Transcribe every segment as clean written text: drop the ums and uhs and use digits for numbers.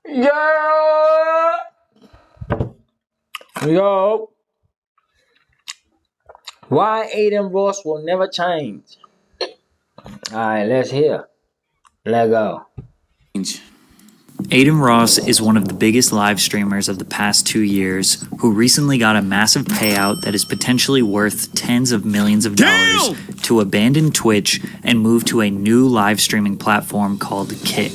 Yo! Yo! Why Adin Ross will never change? Alright, let's hear. Let go. Adin Ross is one of the biggest live streamers of the past 2 years who recently got a massive payout that is potentially worth tens of millions of dollars to abandon Twitch and move to a new live streaming platform called Kick.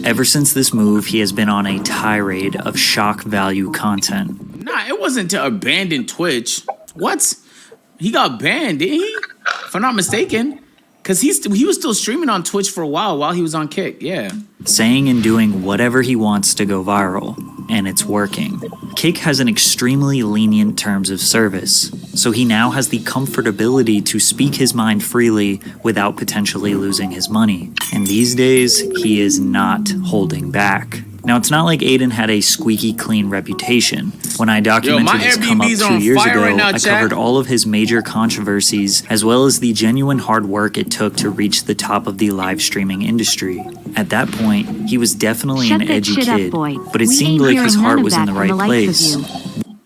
Ever since this move, he has been on a tirade of shock value content. Nah, it wasn't to abandon Twitch. What? He got banned, didn't he? If I'm not mistaken. Because he was still streaming on Twitch for a while he was on Kick, yeah. Saying and doing whatever he wants to go viral, and it's working. Kick has an extremely lenient terms of service, so he now has the comfortability to speak his mind freely without potentially losing his money. And these days, he is not holding back. Now, it's not like Adin had a squeaky clean reputation. When I documented his come up 2 years ago, I covered all of his major controversies, as well as the genuine hard work it took to reach the top of the live streaming industry. At that point, he was definitely an edgy kid, but it seemed like his heart was in the right place.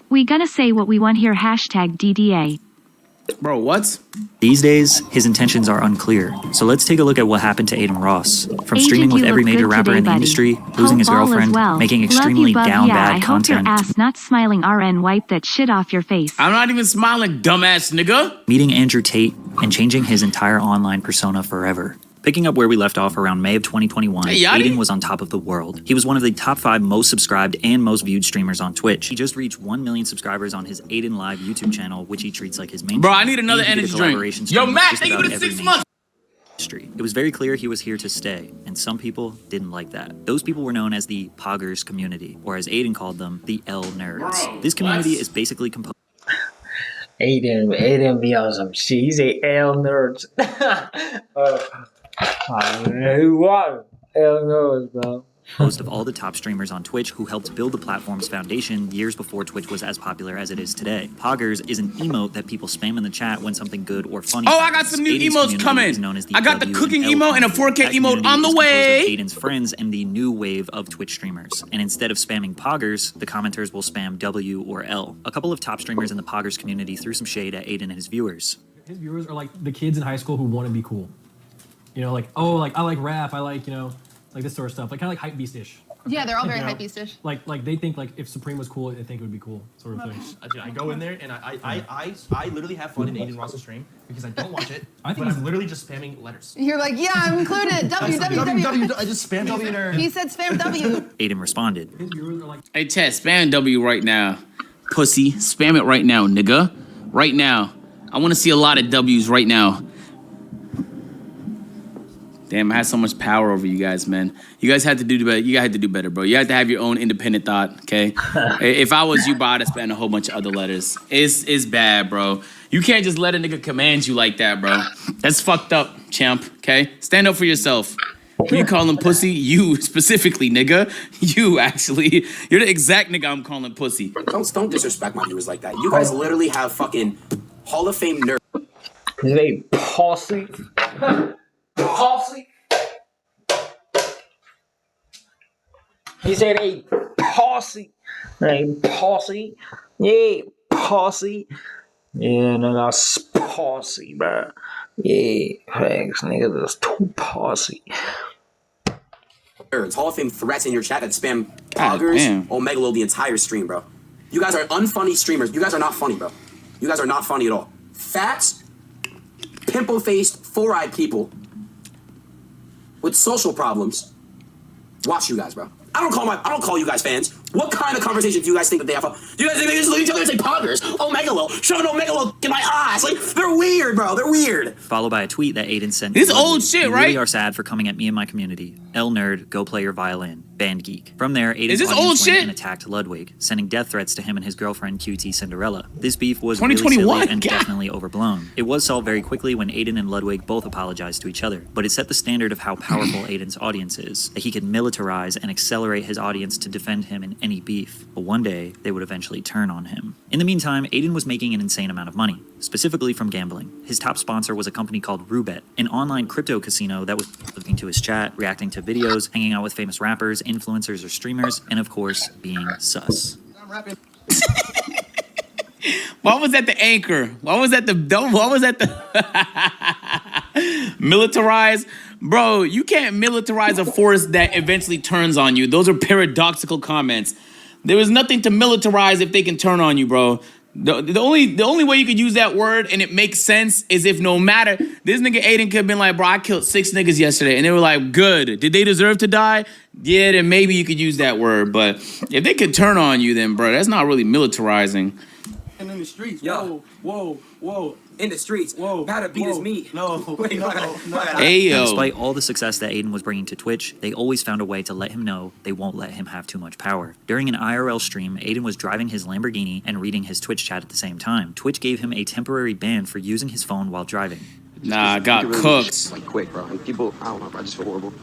We gonna say what we want here, hashtag DDA. Bro, what? These days, his intentions are unclear. So let's take a look at what happened to Adin Ross. From streaming with every major rapper in the industry, losing his girlfriend, making extremely down bad content. I hope your ass not smiling RN, wipe that shit off your face. I'm not even smiling, dumbass nigga. Meeting Andrew Tate and changing his entire online persona forever. Picking up where we left off around May of 2021, Adin was on top of the world. He was one of the top 5 most subscribed and most viewed streamers on Twitch. He just reached 1 million subscribers on his Adin Live YouTube channel, which he treats like his main Bro, channel. I need another energy drink. Yo, Matt, thank you for the 6 months. It was very clear he was here to stay, and some people didn't like that. Those people were known as the Poggers community, or as Adin called them, the L Nerds. This community is basically composed. Adin be on some shit. He say L Nerds. Who won? L Nerds, bro. Most of all the top streamers on Twitch who helped build the platform's foundation years before Twitch was as popular as it is today. Poggers is an emote that people spam in the chat when something good or funny happens. I got some new emotes coming. I got the cooking emote and a 4K emote on the way. Adin's friends and the new wave of Twitch streamers. And instead of spamming Poggers, the commenters will spam W or L. A couple of top streamers in the Poggers community threw some shade at Adin and his viewers. His viewers are like the kids in high school who want to be cool. You know, like, oh, like I like rap, I like, you know, like this sort of stuff, like kind of like hypebeast-ish. Yeah, they're all very hypebeast-ish. Like they think like if Supreme was cool, they think it would be cool, sort of thing. I go in there and I literally have fun in Adin Ross's stream because I don't watch it, but I'm literally just spamming letters. You're like, yeah, I'm included. W. I just spam W nerd. He said spam W. Adin responded. His viewers are like, hey, chat, spam W right now. Pussy, spam it right now, nigga. Right now. I want to see a lot of W's right now. Damn, I had so much power over you guys, man. You guys had to do better. You guys had to do better, bro. You had to have your own independent thought, okay? If I was you, bro, I'd have spent a whole bunch of other letters. It's bad, bro. You can't just let a nigga command you like that, bro. That's fucked up, champ, okay? Stand up for yourself. When you call him pussy, you specifically, nigga. You, actually. You're the exact nigga I'm calling pussy. Don't disrespect my viewers like that. You guys literally have fucking Hall of Fame nerds. They pussy. Posse. He said a posse. A posse. Yeah, posse. Yeah, no, that's posse, bro. Yeah, thanks, nigga. That's too posse. Hall of Fame threats in your chat that spam Poggers or Megalo the entire stream, bro. You guys are unfunny streamers. You guys are not funny, bro. You guys are not funny at all. Fat, pimple-faced, four-eyed people with social problems. Watch you guys, bro. I don't call you guys fans. What kind of conversation do you guys think that they have? Do you guys think they just look at each other and say Poggers? Oh, Megalo. Shoving Megalo in my eyes. Like, they're weird, bro. They're weird. Followed by a tweet that Adin sent. This old shit, right? You really are sad for coming at me and my community. L Nerd, go play your violin. Band geek. From there, Adin's audience went and attacked Ludwig, sending death threats to him and his girlfriend QT Cinderella. This beef was really silly and definitely overblown. It was solved very quickly when Adin and Ludwig both apologized to each other, but it set the standard of how powerful Adin's audience is, that he could militarize and accelerate his audience to defend him in any beef, but one day they would eventually turn on him. In the meantime, Aiden was making an insane amount of money, specifically from gambling. His top sponsor was a company called Roobet, an online crypto casino that was looking to his chat, reacting to videos, hanging out with famous rappers, influencers, or streamers, and of course, being sus. Why was that the anchor? Why was that the militarize? Bro, you can't militarize a force that eventually turns on you. Those are paradoxical comments. There is nothing to militarize if they can turn on you, bro. The only way you could use that word and it makes sense is if no matter, this nigga Aiden could have been like, bro, I killed 6 niggas yesterday. And they were like, good. Did they deserve to die? Yeah, then maybe you could use that word. But if they could turn on you, then, bro, that's not really militarizing. And in the streets, whoa. In the streets, gotta beat his meat. Hey, yo. Despite all the success that Aiden was bringing to Twitch, they always found a way to let him know they won't let him have too much power. During an IRL stream, Aiden was driving his Lamborghini and reading his Twitch chat at the same time. Twitch gave him a temporary ban for using his phone while driving. Nah, I got cooked. Like quick, bro. And people, I don't know, bro. I just feel horrible.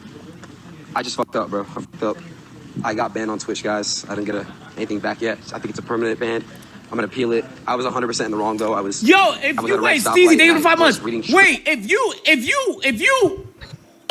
I just fucked up, bro. I fucked up. I got banned on Twitch, guys. I didn't get anything back yet. I think it's a permanent ban. I'm gonna appeal it. I was 100% in the wrong though. If you wait, Steezy, thank you for 5 months. Wait, if you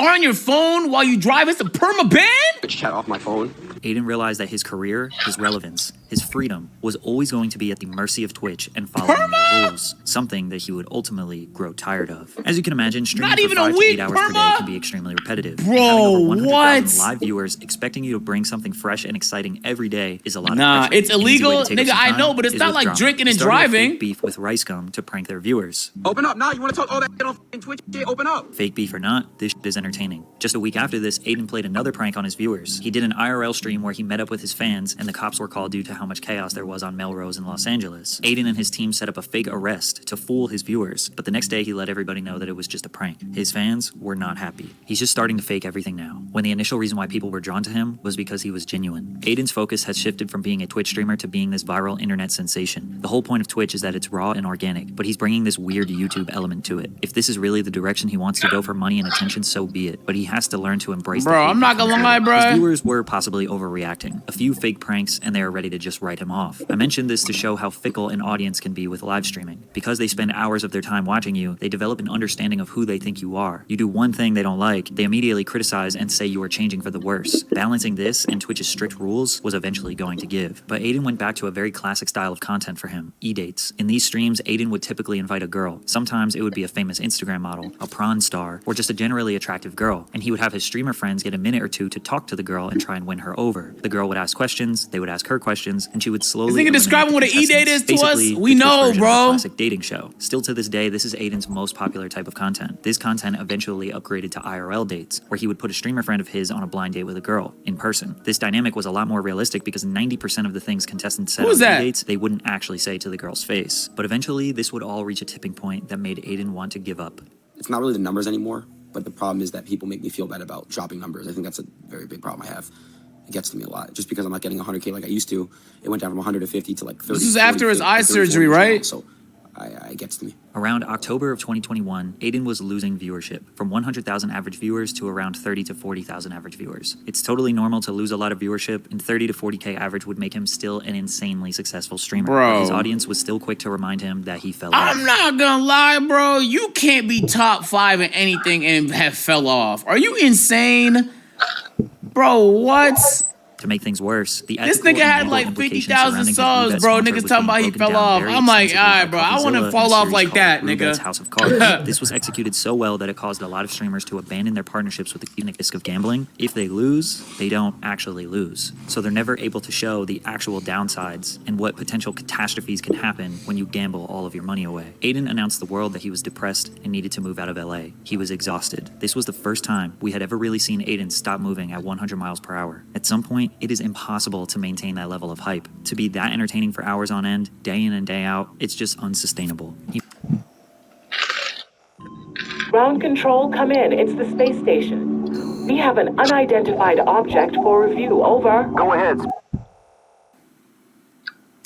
are on your phone while you drive, it's a perma ban? Chat off my phone. Aiden realized that his career, his relevance, his freedom was always going to be at the mercy of Twitch and following their rules, something that he would ultimately grow tired of. As you can imagine, streaming for 5 to 8 hours per day can be extremely repetitive. Bro, having over 100,000 what? live viewers expecting you to bring something fresh and exciting every day is a lot Nah, of pressure. it's An easy way illegal, to take up nigga, some I time know, but it's is not with like drama. drinking He and started a fake driving. beef with Rice Gum to prank their viewers. Open up now. You want to talk all that shit on Twitch? Shit, open up. Fake beef or not, this is entertaining. Just a week after this, Aiden played another prank on his viewers. He did an IRL stream where he met up with his fans, and the cops were called due to how much chaos there was on Melrose in Los Angeles. Aiden and his team set up a fake arrest to fool his viewers, but the next day he let everybody know that it was just a prank. His fans were not happy. He's just starting to fake everything now, when the initial reason why people were drawn to him was because he was genuine. Aiden's focus has shifted from being a Twitch streamer to being this viral internet sensation. The whole point of Twitch is that it's raw and organic, but he's bringing this weird YouTube element to it. If this is really the direction he wants to go for money and attention, so be it, but he has to learn to embrace Bro, I'm not gonna lie, bro. His viewers were possibly overreacting. A few fake pranks and they are ready to just write him off. I mentioned this to show how fickle an audience can be with live streaming. Because they spend hours of their time watching you, they develop an understanding of who they think you are. You do one thing they don't like, they immediately criticize and say you are changing for the worse. Balancing this and Twitch's strict rules was eventually going to give. But Aiden went back to a very classic style of content for him, e-dates. In these streams, Aiden would typically invite a girl. Sometimes it would be a famous Instagram model, a prawn star, or just a generally attractive girl. And he would have his streamer friends get a minute or two to talk to the girl and try and win her over. The girl would ask questions, they would ask her questions, and she would slowly. This nigga describing what an e-date is to us? Basically, We the Twitch know, version of a bro. classic dating show. Still to this day, this is Aiden's most popular type of content. This content eventually upgraded to IRL dates, where he would put a streamer friend of his on a blind date with a girl, in person. This dynamic was a lot more realistic because 90% of the things contestants said on dates, they wouldn't actually say to the girl's face. But eventually, this would all reach a tipping point that made Aiden want to give up. It's not really the numbers anymore, but the problem is that people make me feel bad about dropping numbers. I think that's a very big problem I have. It gets to me a lot. Just because I'm not getting 100K like I used to, it went down from 150 to like 30. This is after his eye surgery, right? So it gets to me. Around October of 2021, Aiden was losing viewership, from 100,000 average viewers to around 30 to 40,000 average viewers. It's totally normal to lose a lot of viewership, and 30 to 40K average would make him still an insanely successful streamer. Bro. But his audience was still quick to remind him that he fell off. I'm not gonna lie, bro. You can't be top 5 in anything and have fell off. Are you insane? Bro, what? To make things worse, the This ethical nigga and had legal like implications 50,000 surrounding his subs, Roobet bro. sponsor Niggas was talking being about he broken fell down off. very I'm like, extensively alright, bro. by I wanna Coffeezilla fall in a off series like called that, Roobet's nigga. House of Cards. This was executed so well that it caused a lot of streamers to abandon their partnerships with the unique risk of gambling. If they lose, they don't actually lose. So they're never able to show the actual downsides and what potential catastrophes can happen when you gamble all of your money away. Aiden announced the world that he was depressed and needed to move out of LA. He was exhausted. This was the first time we had ever really seen Aiden stop moving at 100 miles per hour. At some point, it is impossible to maintain that level of hype. To be that entertaining for hours on end, day in and day out, it's just unsustainable. Ground control, come in. It's the space station. We have an unidentified object for review. Over. Go ahead.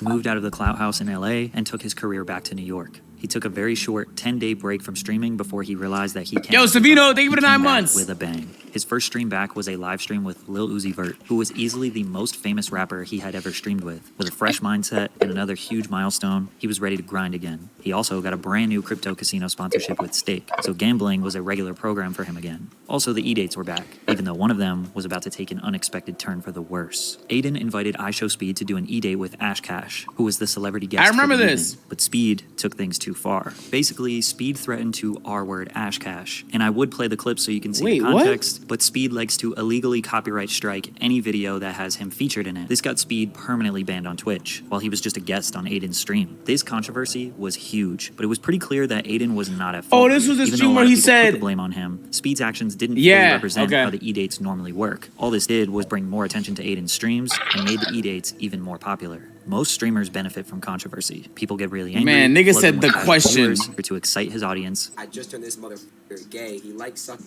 Moved out of the Clout House in LA and took his career back to New York. He He took a very short 10-day break from streaming before he realized that he can't. Yo, Savino, thank you for the 9 came back months. with a bang. His first stream back was a live stream with Lil Uzi Vert, who was easily the most famous rapper he had ever streamed with. With a fresh mindset and another huge milestone, he was ready to grind again. He also got a brand new crypto casino sponsorship with Stake, so gambling was a regular program for him again. Also, the E-dates were back, even though one of them was about to take an unexpected turn for the worse. Aiden invited iShowSpeed to do an E-date with Ash Cash, who was the celebrity guest. I remember for the this. evening, but Speed took things too far. Basically, Speed threatened to R-word Ash Cash, and I would play the clip so you can see Wait, the what? context, but Speed likes to illegally copyright strike any video that has him featured in it. This got Speed permanently banned on Twitch, while he was just a guest on Aiden's stream. This controversy was huge, but it was pretty clear that Aiden was not at fault. Oh, this was the Even stream though a lot where of he people put said- the blame on him, Speed's actions didn't Yeah, fully represent okay. how the E-dates normally work. All this did was bring more attention to Aiden's streams and made the E-dates even more popular. Most streamers benefit from controversy. People get really angry. Man, nigga flood said them the with casual question. viewers or to excite his audience. I just turned this motherfucker gay. He likes sucking.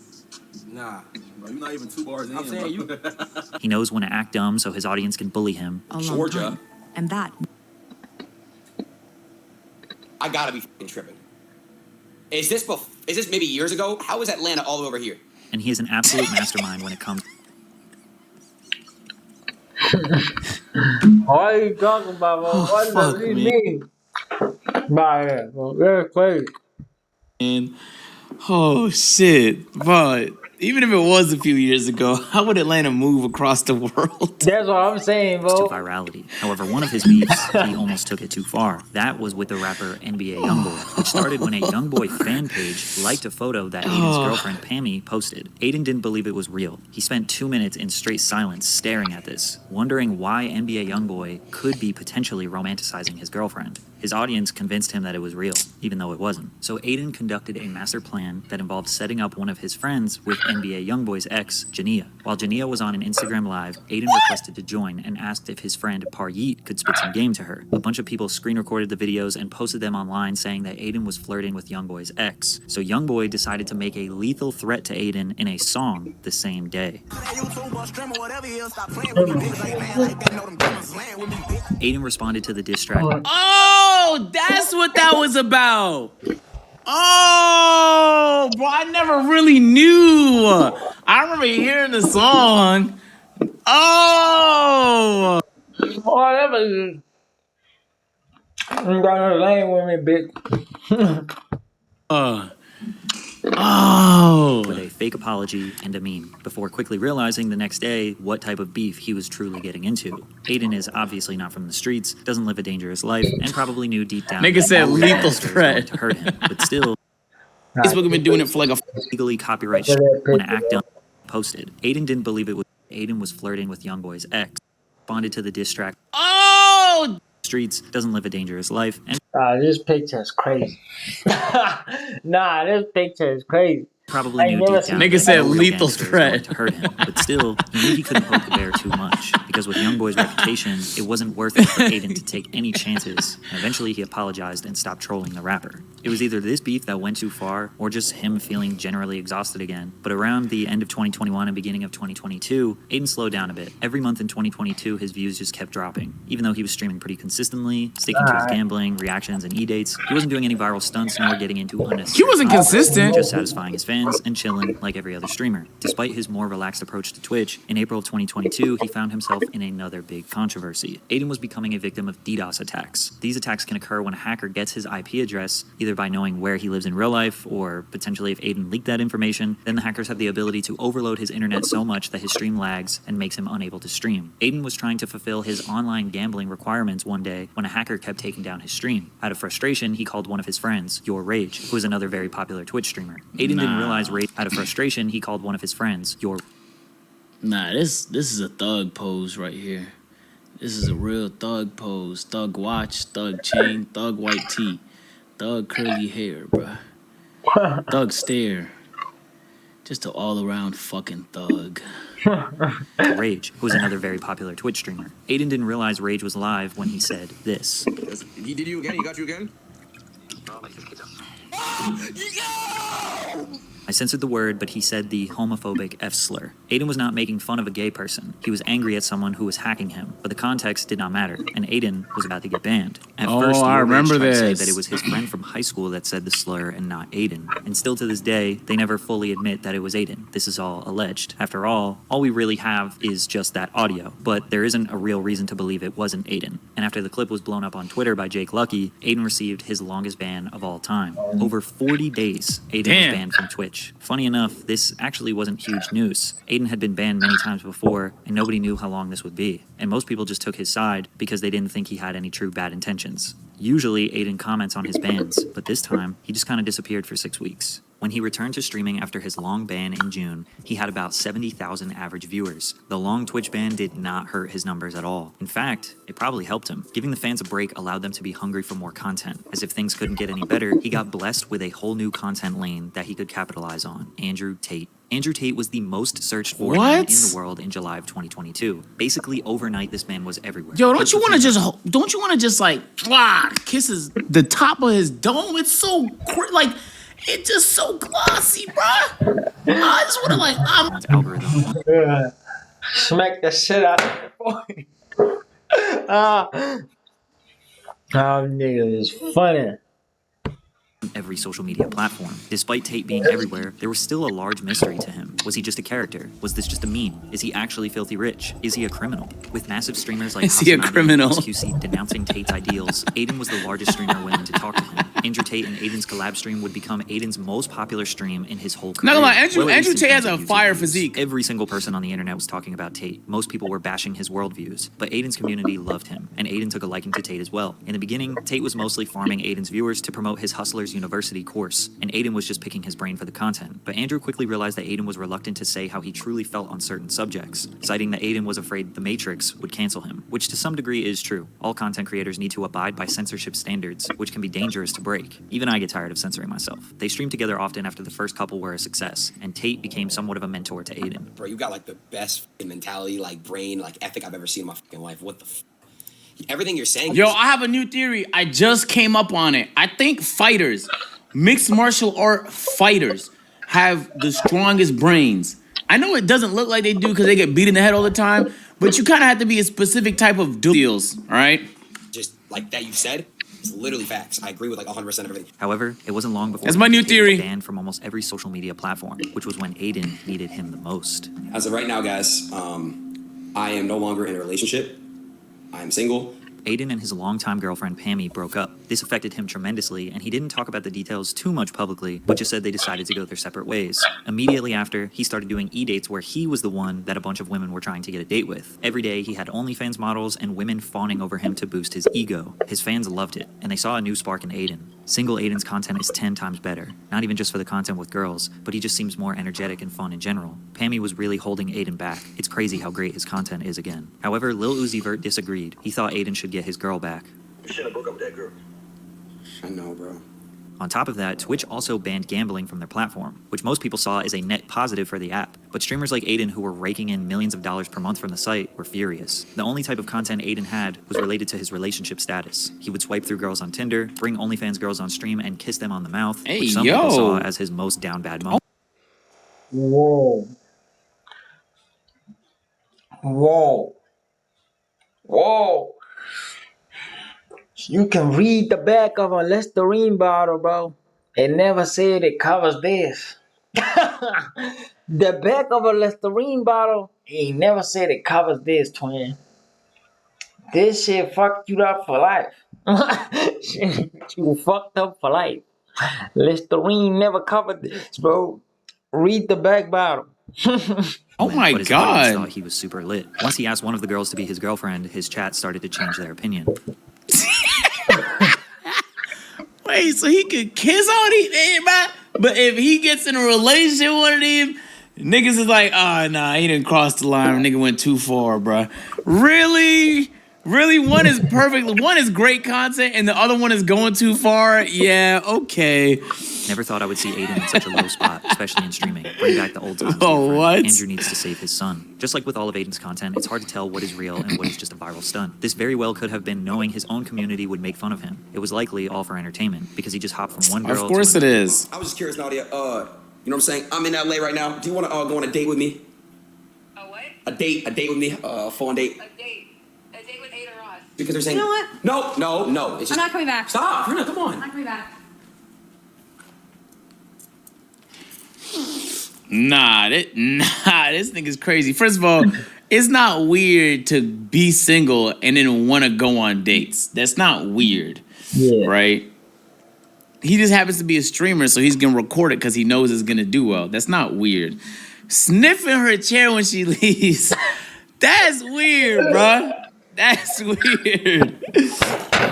Nah. Bro, you're not even 2 bars in. I'm saying you. He knows when to act dumb so his audience can bully him. Georgia. And that. I gotta be fucking tripping. Is this maybe years ago? How is Atlanta all over here? And he is an absolute mastermind when it comes. What are you talking about, bro? What does he mean? By it, bro. That's crazy. And oh shit, but even if it was a few years ago, how would Atlanta move across the world? That's what I'm saying, To bro. virality. However, one of his beefs, he almost took it too far. That was with the rapper NBA Youngboy, which started when a Youngboy fan page liked a photo that Aiden's girlfriend Pammy posted. Aiden didn't believe it was real. He spent 2 minutes in straight silence staring at this, wondering why NBA Youngboy could be potentially romanticizing his girlfriend. His audience convinced him that it was real, even though it wasn't. So Aiden conducted a master plan that involved setting up one of his friends with NBA Youngboy's ex, Jania. While Jania was on an Instagram Live, Aiden requested to join and asked if his friend Paryeet could spit some game to her. A bunch of people screen recorded the videos and posted them online saying that Aiden was flirting with Youngboy's ex. So Youngboy decided to make a lethal threat to Aiden in a song the same day. Aiden responded to the diss track. Oh, that's what that was about. Oh, bro, I never really knew. I remember hearing the song. Oh. Whatever. You got her lane with me, bitch. Oh. With a fake apology and a meme, before quickly realizing the next day what type of beef he was truly getting into. Aiden is obviously not from the streets, doesn't live a dangerous life, and probably knew deep down Nigga that said all lethal that was going threat. to hurt him, but still Facebook have been doing it for like a. legally copyright when to act dumb posted. Aiden didn't believe it was Aiden was flirting with Youngboy's ex, responded to the diss track. Oh. Streets, doesn't live a dangerous life, and This picture is crazy. Nah, this picture is crazy. probably I knew never deep down Nigga that said no real lethal gangster was threat. going to hurt him, but still, he knew he couldn't poke the bear too much, because with Youngboy's reputation, it wasn't worth it for Aiden to take any chances, and eventually he apologized and stopped trolling the rapper. It was either this beef that went too far, or just him feeling generally exhausted again, but around the end of 2021 and beginning of 2022, Aiden slowed down a bit. Every month in 2022, his views just kept dropping. Even though he was streaming pretty consistently, sticking to his gambling, reactions, and E-dates, he wasn't doing any viral stunts nor getting into unnecessary He wasn't consistent. just satisfying his fans and chilling like every other streamer. Despite his more relaxed approach to Twitch, in April of 2022, he found himself in another big controversy. Aiden was becoming a victim of DDoS attacks. These attacks can occur when a hacker gets his IP address, either by knowing where he lives in real life, or potentially if Aiden leaked that information, then the hackers have the ability to overload his internet so much that his stream lags and makes him unable to stream. Aiden was trying to fulfill his online gambling requirements one day when a hacker kept taking down his stream. Out of frustration, he called one of his friends, Your Rage, who is another very popular Twitch streamer. Aiden didn't realize Rage. Out of frustration, he called one of his friends, Your. Nah, this is a thug pose right here. This is a real thug pose. Thug watch, thug chain, thug white tee, thug curly hair, bruh. Thug stare. Just an all-around fucking thug. Rage, who is another very popular Twitch streamer. Aiden didn't realize Rage was live when he said this. He did you again? He got you again? I censored the word, but he said the homophobic F slur. Aiden was not making fun of a gay person. He was angry at someone who was hacking him, but the context did not matter, and Aiden was about to get banned. At first, I remember tried to say this. that it was his friend from high school that said the slur and not Aiden. And still to this day, they never fully admit that it was Aiden. This is all alleged. After all we really have is just that audio, but there isn't a real reason to believe it wasn't Aiden. And after the clip was blown up on Twitter by Jake Lucky, Aiden received his longest ban of all time. Over 40 days, Aiden was banned from Twitch. Funny enough, this actually wasn't huge news. Aiden had been banned many times before, and nobody knew how long this would be. And most people just took his side because they didn't think he had any true bad intentions. Usually, Aiden comments on his bans, but this time, he just kind of disappeared for 6 weeks. When he returned to streaming after his long ban in June, he had about 70,000 average viewers. The long Twitch ban did not hurt his numbers at all. In fact, it probably helped him. Giving the fans a break allowed them to be hungry for more content. As if things couldn't get any better, he got blessed with a whole new content lane that he could capitalize on: Andrew Tate. Andrew Tate was the most searched for man in the world in July of 2022. Basically, overnight, this man was everywhere. Yo, don't you want to just like kiss the top of his dome? It's so like. It's just so glossy, bruh. I just want to algorithm. Smack the shit out of the boy. Nigga is funny. Every social media platform. Despite Tate being everywhere, there was still a large mystery to him. Was he just a character? Was this just a meme? Is he actually filthy rich? Is he a criminal? With massive streamers like Is he a criminal? QC denouncing Tate's ideals, Aiden was the largest streamer willing to talk to him. Andrew Tate and Aiden's collab stream would become Aiden's most popular stream in his whole career. Not gonna lie, Andrew Tate has a fire physique. Every single person on the internet was talking about Tate. Most people were bashing his worldviews, but Aiden's community loved him, and Aiden took a liking to Tate as well. In the beginning, Tate was mostly farming Aiden's viewers to promote his Hustlers University course, and Aiden was just picking his brain for the content. But Andrew quickly realized that Aiden was reluctant to say how he truly felt on certain subjects, citing that Aiden was afraid The Matrix would cancel him, which to some degree is true. All content creators need to abide by censorship standards, which can be dangerous to break. Even I get tired of censoring myself. They streamed together often after the first couple were a success, and Tate became somewhat of a mentor to Aiden. Bro, you got like the best mentality, like brain, like ethic I've ever seen in my fucking life. What the everything you're saying. Yo, I have a new theory. I just came up on it. I think fighters, mixed martial art fighters, have the strongest brains. I know it doesn't look like they do because they get beat in the head all the time, but you kind of have to be a specific type of deals, all right? Just like that you said, it's literally facts. I agree with like 100% of everything. However, it wasn't long before that's my new Tate theory. was banned from almost every social media platform, which was when Aiden needed him the most. As of right now, guys, I am no longer in a relationship. I am single. Aiden and his longtime girlfriend Pammy broke up. This affected him tremendously, and he didn't talk about the details too much publicly, but just said they decided to go their separate ways. Immediately after, he started doing e-dates where he was the one that a bunch of women were trying to get a date with. Every day, he had OnlyFans models and women fawning over him to boost his ego. His fans loved it, and they saw a new spark in Aiden. Single Aiden's content is 10 times better, not even just for the content with girls, but he just seems more energetic and fun in general. Pammy was really holding Aiden back. It's crazy how great his content is again. However, Lil Uzi Vert disagreed. He thought Aiden should get his girl back. You shouldn't have broke up with that girl. I know, bro. On top of that, Twitch also banned gambling from their platform, which most people saw as a net positive for the app. But streamers like Aiden, who were raking in millions of dollars per month from the site, were furious. The only type of content Aiden had was related to his relationship status. He would swipe through girls on Tinder, bring OnlyFans girls on stream, and kiss them on the mouth, which some people saw as his most down bad moment. Whoa. Whoa. Whoa. You can read the back of a Listerine bottle, bro. It never said it covers this. The back of a Listerine bottle, it never said it covers this, twin. This shit fucked you up for life. You fucked up for life. Listerine never covered this, bro. Read the back bottle. Oh my but his God. audience thought he was super lit. Once he asked one of the girls to be his girlfriend, his chat started to change their opinion. Wait, so he could kiss on these, but if he gets in a relationship with one of them, niggas is like, oh, nah, he didn't cross the line. Nigga went too far, bruh. Really? Really? One is perfect. One is great content, and the other one is going too far? Yeah, okay. Never thought I would see Aiden in such a low spot, especially in streaming. Bring back the old times. Oh, what? Andrew needs to save his son. Just like with all of Aiden's content, it's hard to tell what is real and what is just a viral stunt. This very well could have been knowing his own community would make fun of him. It was likely all for entertainment, because he just hopped from one girl Of course to it is. I was just curious, Nadia. You know what I'm saying? I'm in LA right now. Do you want to go on a date with me? A what? A date with me. A phone date. A date with Aiden Ross. Because they're saying. You know what? No. It's just, I'm not coming back. Stop, Rena, come on. I'm not coming back. Nah, this nigga's crazy. First of all, it's not weird to be single and then want to go on dates. That's not weird, right? He just happens to be a streamer, so he's gonna record it because he knows it's gonna do well. That's not weird. Sniffing her chair when she leaves, that's weird, bruh. That's weird.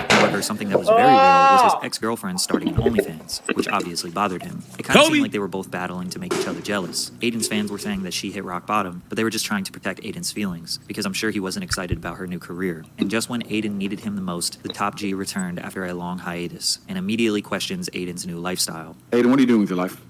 However, something that was very real was his ex-girlfriend starting an OnlyFans, which obviously bothered him. It kind of seemed like they were both battling to make each other jealous. Aiden's fans were saying that she hit rock bottom, but they were just trying to protect Aiden's feelings, because I'm sure he wasn't excited about her new career. And just when Aiden needed him the most, the top G returned after a long hiatus, and immediately questions Aiden's new lifestyle. Aiden, what are you doing with your life?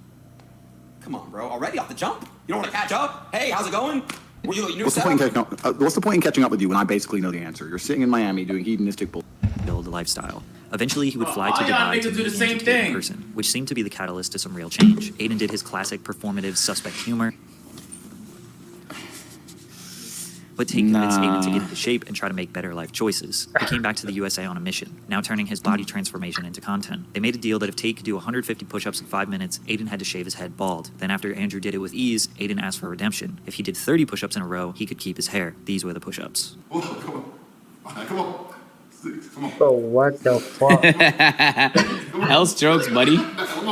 Come on, bro. Already off the jump? You don't want to catch up? Hey, how's it going? What's the point in catching up with you when I basically know the answer? You're sitting in Miami doing hedonistic bull. Build a lifestyle. Eventually, he would fly to all y'all Dubai to niggas do meet the the same entertainment thing. person, which seemed to be the catalyst to some real change. Aiden did his classic performative suspect humor, but Tate convinced Aiden to get into shape and try to make better life choices. He came back to the USA on a mission, now turning his body transformation into content. They made a deal that if Tate could do 150 push-ups in 5 minutes, Aiden had to shave his head bald. Then after Andrew did it with ease, Aiden asked for redemption. If he did 30 push-ups in a row, he could keep his hair. These were the push-ups. Come on. Bro, what the fuck? Health strokes, buddy.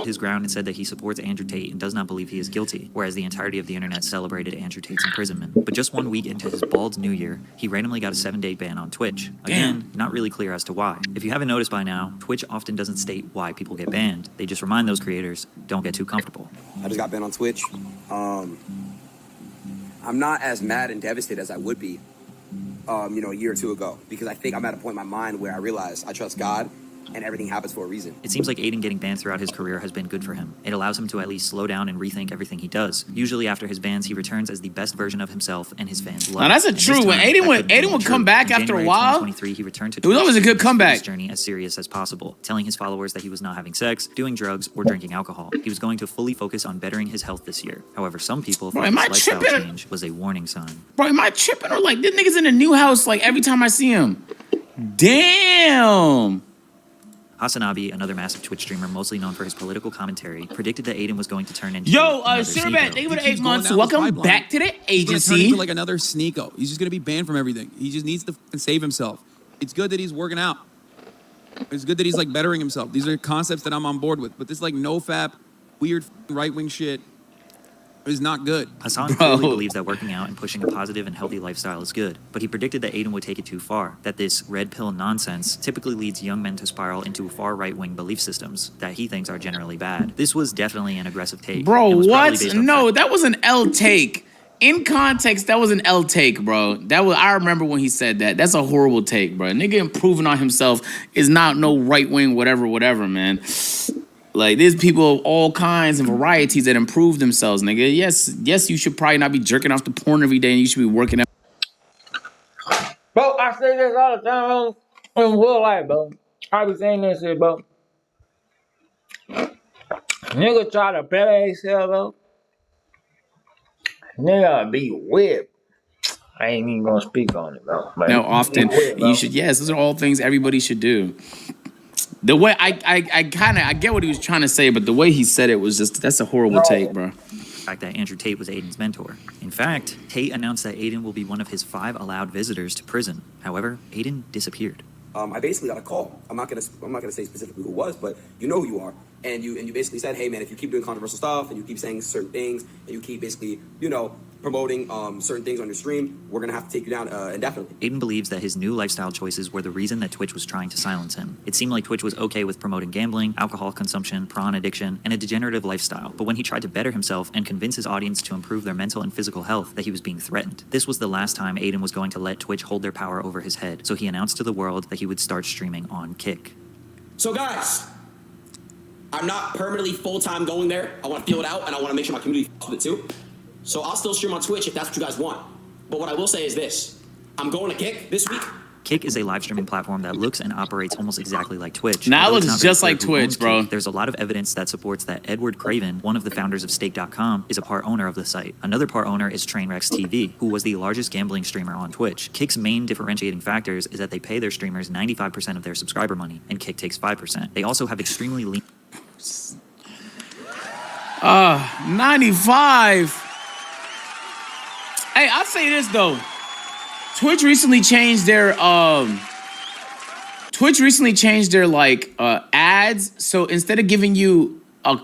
His ground and said that he supports Andrew Tate and does not believe he is guilty, whereas the entirety of the internet celebrated Andrew Tate's imprisonment. But just 1 week into his bald new year, he randomly got a 7-day ban on Twitch. Again, not really clear as to why. If you haven't noticed by now, Twitch often doesn't state why people get banned. They just remind those creators, don't get too comfortable. I just got banned on Twitch. I'm not as mad and devastated as I would be, a year or two ago, because I think I'm at a point in my mind where I realize I trust God and everything happens for a reason. It seems like Aiden getting banned throughout his career has been good for him. It allows him to at least slow down and rethink everything he does. Usually after his bans, he returns as the best version of himself, and his fans love. Now that's a true. When Aiden would come back after a while, 2023, he returned to it was always a good comeback. His journey as serious as possible, telling his followers that he was not having sex, doing drugs, or drinking alcohol. He was going to fully focus on bettering his health this year. However, some people thought his lifestyle change was a warning sign. Bro, am I tripping or like this nigga's in a new house like every time I see him? Damn. Hasanabi, another massive Twitch streamer mostly known for his political commentary, predicted that Aiden was going to turn into Sugarbat, thank you for the 8 months. Welcome back to the agency. He's into like another Sneeko. He's just gonna be banned from everything. He just needs to save himself. It's good that he's working out. It's good that he's like bettering himself. These are concepts that I'm on board with. But this like no-fap, weird right-wing shit is not good. Hassan clearly believes that working out and pushing a positive and healthy lifestyle is good, but he predicted that Aiden would take it too far, that this red pill nonsense typically leads young men to spiral into far right-wing belief systems that he thinks are generally bad. This was definitely an aggressive take. Bro, what? No, that was an L take. In context, that was an L take, bro. I remember when he said that. That's a horrible take, bro. Nigga improving on himself is not no right-wing whatever, man. Like, there's people of all kinds and varieties that improve themselves, nigga. Yes, you should probably not be jerking off the porn every day and you should be working out. Bro, I say this all the time in real life, bro. I be saying this shit, bro. Nigga try to better himself, bro. Nigga be whipped. I ain't even gonna speak on it, bro. No, often you should. Yes, those are all things everybody should do. The way I get what he was trying to say, but the way he said it was just, that's a horrible take, bro. The fact that Andrew Tate was Aiden's mentor. In fact, Tate announced that Aiden will be one of his 5 allowed visitors to prison. However, Aiden disappeared. I basically got a call. I'm not gonna say specifically who it was, but you know who you are. And you basically said, hey man, if you keep doing controversial stuff and you keep saying certain things and you keep basically, promoting certain things on your stream, we're gonna have to take you down indefinitely. Aiden believes that his new lifestyle choices were the reason that Twitch was trying to silence him. It seemed like Twitch was okay with promoting gambling, alcohol consumption, prawn addiction, and a degenerative lifestyle. But when he tried to better himself and convince his audience to improve their mental and physical health, that he was being threatened. This was the last time Aiden was going to let Twitch hold their power over his head. So he announced to the world that he would start streaming on Kick. So guys, I'm not permanently full-time going there. I want to feel it out and I want to make sure my community f***s with it too. So I'll still stream on Twitch if that's what you guys want. But what I will say is this. I'm going to Kick this week Kick is a live streaming platform that looks and operates almost exactly like Twitch. Now it Although it's looks not very just clear like who Twitch, owns bro. Kick, there's a lot of evidence that supports that Edward Craven, one of the founders of Stake.com, is a part owner of the site. Another part owner is Trainwrecks TV, who was the largest gambling streamer on Twitch. Kick's main differentiating factors is that they pay their streamers 95% of their subscriber money, and Kick takes 5%. They also have extremely lean... 95. Hey, I'll say this though. Twitch recently changed their like ads. So instead of giving you a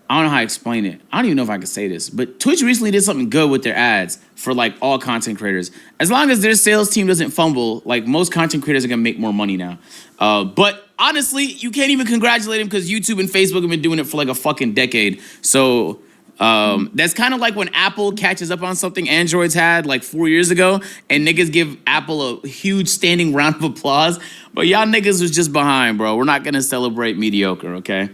I don't know how to explain it. I don't even know if I can say this, but Twitch recently did something good with their ads for like all content creators. As long as their sales team doesn't fumble, like most content creators are gonna make more money now. But honestly, you can't even congratulate them because YouTube and Facebook have been doing it for like a fucking decade. So that's kind of like when Apple catches up on something Androids had like 4 years ago, and niggas give Apple a huge standing round of applause. But y'all niggas was just behind, bro. We're not gonna celebrate mediocre, okay?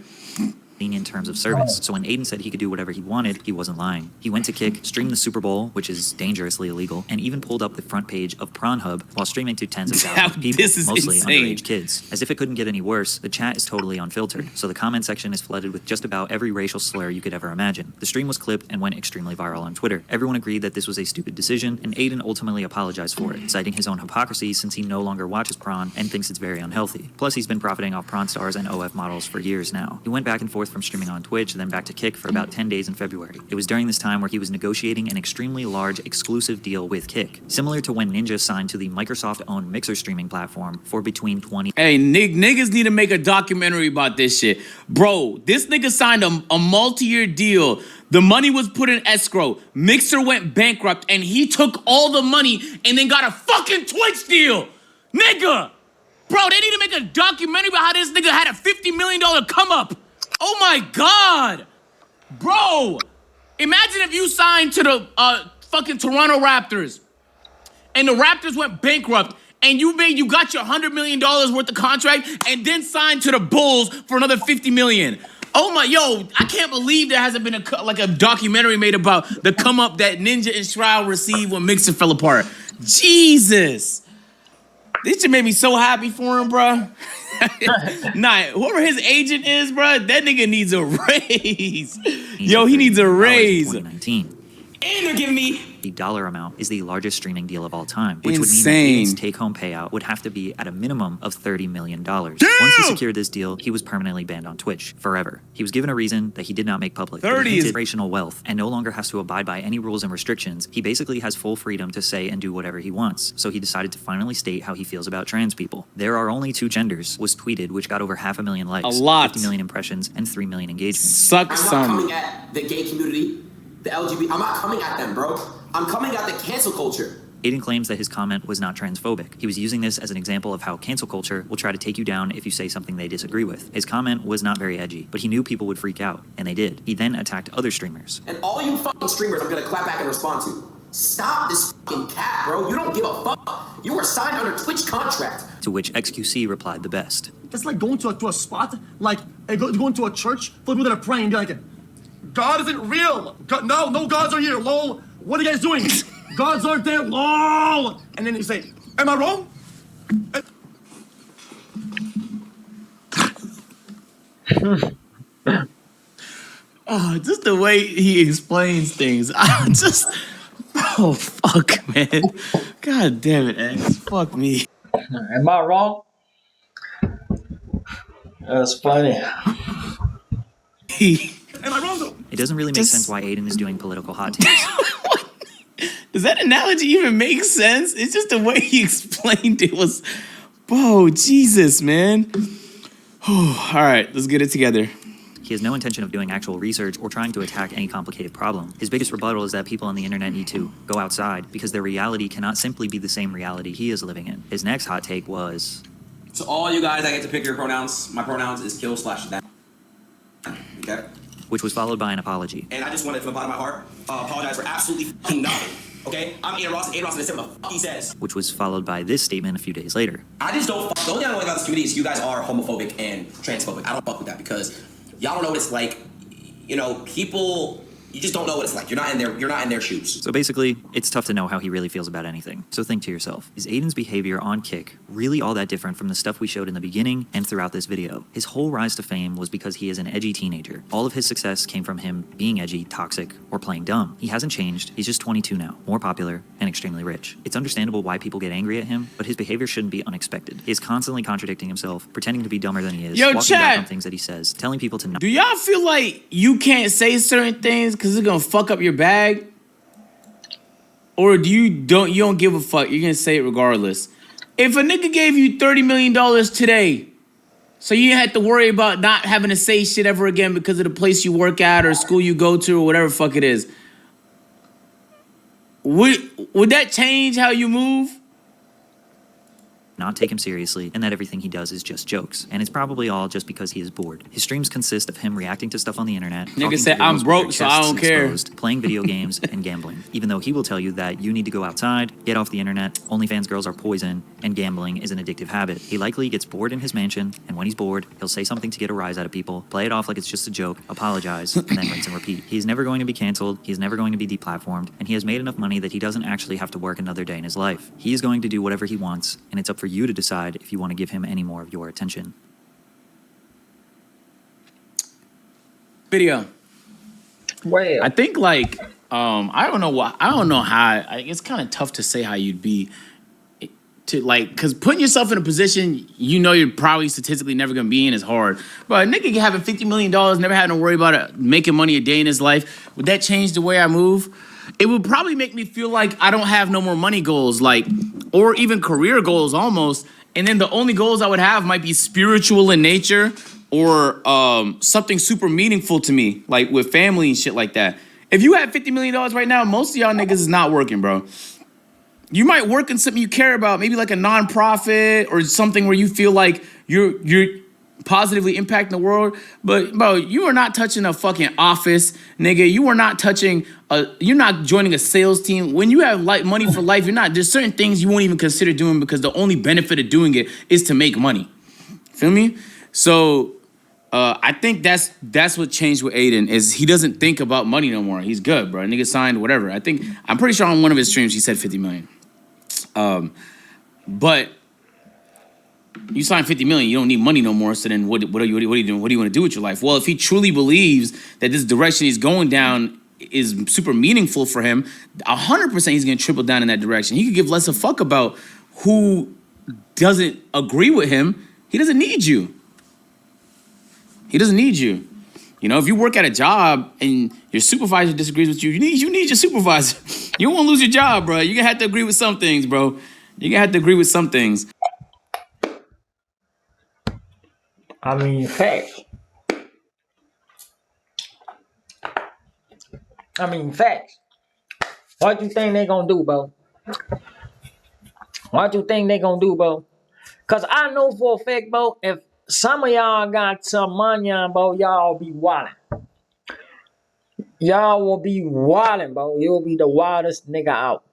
In terms of service. So when Aiden said he could do whatever he wanted, he wasn't lying. He went to Kick, streamed the Super Bowl, which is dangerously illegal, and even pulled up the front page of Pornhub while streaming to tens of thousands of people, mostly insane. underage kids. As if it couldn't get any worse, the chat is totally unfiltered, so the comment section is flooded with just about every racial slur you could ever imagine. The stream was clipped and went extremely viral on Twitter. Everyone agreed that this was a stupid decision, and Aiden ultimately apologized for it, citing his own hypocrisy since he no longer watches Prawn and thinks it's very unhealthy. Plus, he's been profiting off Prawn stars and OF models for years now. He went back and forth from streaming on Twitch, then back to Kick for about 10 days in February. It was during this time where he was negotiating an extremely large exclusive deal with Kick, similar to when Ninja signed to the Microsoft-owned Mixer streaming platform for between 20... Hey, niggas need to make a documentary about this shit. Bro, this nigga signed a multi-year deal. The money was put in escrow. Mixer went bankrupt, and he took all the money and then got a fucking Twitch deal. Nigga! Bro, they need to make a documentary about how this nigga had a $50 million come up. Oh my God! Bro! Imagine if you signed to the fucking Toronto Raptors and the Raptors went bankrupt and you got your $100 million worth of contract and then signed to the Bulls for another $50 million. Oh my, yo, I can't believe there hasn't been a documentary made about the come up that Ninja and Shroud received when Mixer fell apart. Jesus! This shit made me so happy for him, bro. Nah, whoever his agent is, bro, that nigga needs a raise. Yo, he needs a raise. 2019. And they're giving me... The dollar amount is the largest streaming deal of all time, which would mean that Aiden's take-home payout would have to be at a minimum of $30 million. Once he secured this deal, he was permanently banned on Twitch, forever. He was given a reason that he did not make public. 30 is generational wealth, and no longer has to abide by any rules and restrictions. He basically has full freedom to say and do whatever he wants, so he decided to finally state how he feels about trans people. There are only 2 genders was tweeted, which got over 500,000 likes, a lot, 50 million impressions, and 3 million engagements. Sucks some. I'm not coming at the gay community, the LGBT. I'm not coming at them, bro. I'm coming at the cancel culture. Aiden claims that his comment was not transphobic. He was using this as an example of how cancel culture will try to take you down if you say something they disagree with. His comment was not very edgy, but he knew people would freak out, and they did. He then attacked other streamers. And all you fucking streamers I'm gonna clap back and respond to. Stop this fucking cap, bro. You don't give a fuck. You were signed under Twitch contract. To which XQC replied the best. That's like going to a spot, like going to a church for people that are praying, be like, God isn't real. God, no gods are here, lol. What are you guys doing? Gods aren't there, lol. And then you say, am I wrong? Oh, just the way he explains things. Oh, fuck, man. God damn it, X. Fuck me. Am I wrong? That's funny. Am I wrong though? It doesn't really make sense why Aiden is doing political hot takes. Does that analogy even make sense? It's just the way he explained it was, whoa, Jesus, man. All right, let's get it together. He has no intention of doing actual research or trying to attack any complicated problem. His biggest rebuttal is that people on the internet need to go outside because their reality cannot simply be the same reality he is living in. His next hot take was... To all you guys, I get to pick your pronouns. My pronouns is kill/them. Okay? Which was followed by an apology. And I just wanted, from the bottom of my heart, apologize for absolutely fucking nothing. Okay? I'm Aiden Ross, and they said what the fuck he says. Which was followed by this statement a few days later. I just don't fuck. The only thing I don't like about this community is you guys are homophobic and transphobic. I don't fuck with that because y'all don't know what it's like. You know, people You just don't know what it's like. You're not in their shoes. So basically, it's tough to know how he really feels about anything. So think to yourself, is Aiden's behavior on Kick really all that different from the stuff we showed in the beginning and throughout this video? His whole rise to fame was because he is an edgy teenager. All of his success came from him being edgy, toxic, or playing dumb. He hasn't changed, he's just 22 now, more popular, and extremely rich. It's understandable why people get angry at him, but his behavior shouldn't be unexpected. He is constantly contradicting himself, pretending to be dumber than he is, Yo, walking back Chad, on things that he says, telling people to not. do y'all feel like you can't say certain things because it's gonna fuck up your bag? Or do you don't give a fuck? You're gonna say it regardless. If a nigga gave you $30 million today, so you had to worry about not having to say shit ever again because of the place you work at or school you go to or whatever the fuck it is, would that change how you move? Not take him seriously, and that everything he does is just jokes. And it's probably all just because he is bored. His streams consist of him reacting to stuff on the internet. Nigga said, I'm broke, so I don't care. Exposed, playing video games, and gambling. Even though he will tell you that you need to go outside, get off the internet, OnlyFans girls are poison, and gambling is an addictive habit. He likely gets bored in his mansion, and when he's bored, he'll say something to get a rise out of people, play it off like it's just a joke, apologize, and then rinse and repeat. He's never going to be canceled, he's never going to be deplatformed, and he has made enough money that he doesn't actually have to work another day in his life. He is going to do whatever he wants, and it's up for you to decide if you want to give him any more of your attention. Video. Well, I think like I don't know how. It's kind of tough to say how you'd be to like, because putting yourself in a position you know you're probably statistically never gonna be in is hard. But a nigga having $50 million, never having to worry about it, making money a day in his life, would that change the way I move? It would probably make me feel like I don't have no more money goals, like, or even career goals almost. And then the only goals I would have might be spiritual in nature or something super meaningful to me, like with family and shit like that. If you have $50 million right now, most of y'all niggas is not working, bro. You might work in something you care about, maybe like a nonprofit or something where you feel like you're positively impacting the world. But bro, you are not touching a fucking office, nigga. You are not touching you're not joining a sales team. When you have money for life, there's certain things you won't even consider doing because the only benefit of doing it is to make money. Feel me? So I think that's what changed with Aiden is he doesn't think about money no more. He's good, bro. Nigga signed whatever. I'm pretty sure on one of his streams he said 50 million. But you sign 50 million, you don't need money no more. So then what are you doing? What do you want to do with your life? Well, if he truly believes that this direction he's going down is super meaningful for him, 100% he's going to triple down in that direction. He could give less a fuck about who doesn't agree with him. He doesn't need you. He doesn't need you. You know, if you work at a job and your supervisor disagrees with you, you need your supervisor. You don't want to lose your job, bro. You're going to have to agree with some things, bro. You're going to have to agree with some things. I mean, facts. What you think they gonna do, bro? What you think they gonna do, bro? Cause I know for a fact, bro, if some of y'all got some money on, bro, y'all be wildin'. Y'all will be wildin', bro. You'll be the wildest nigga out.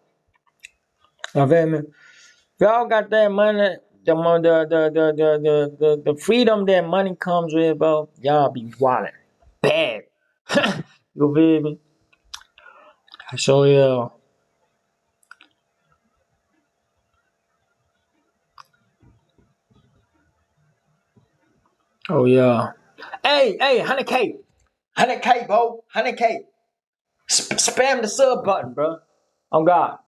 You feel me? If y'all got that money, the freedom that money comes with, bro, y'all be wildin'. Bad. You feel me? So yeah. Oh yeah. Hey, 100K. 100K, bro. 100K. Spam the sub button, bro. On God.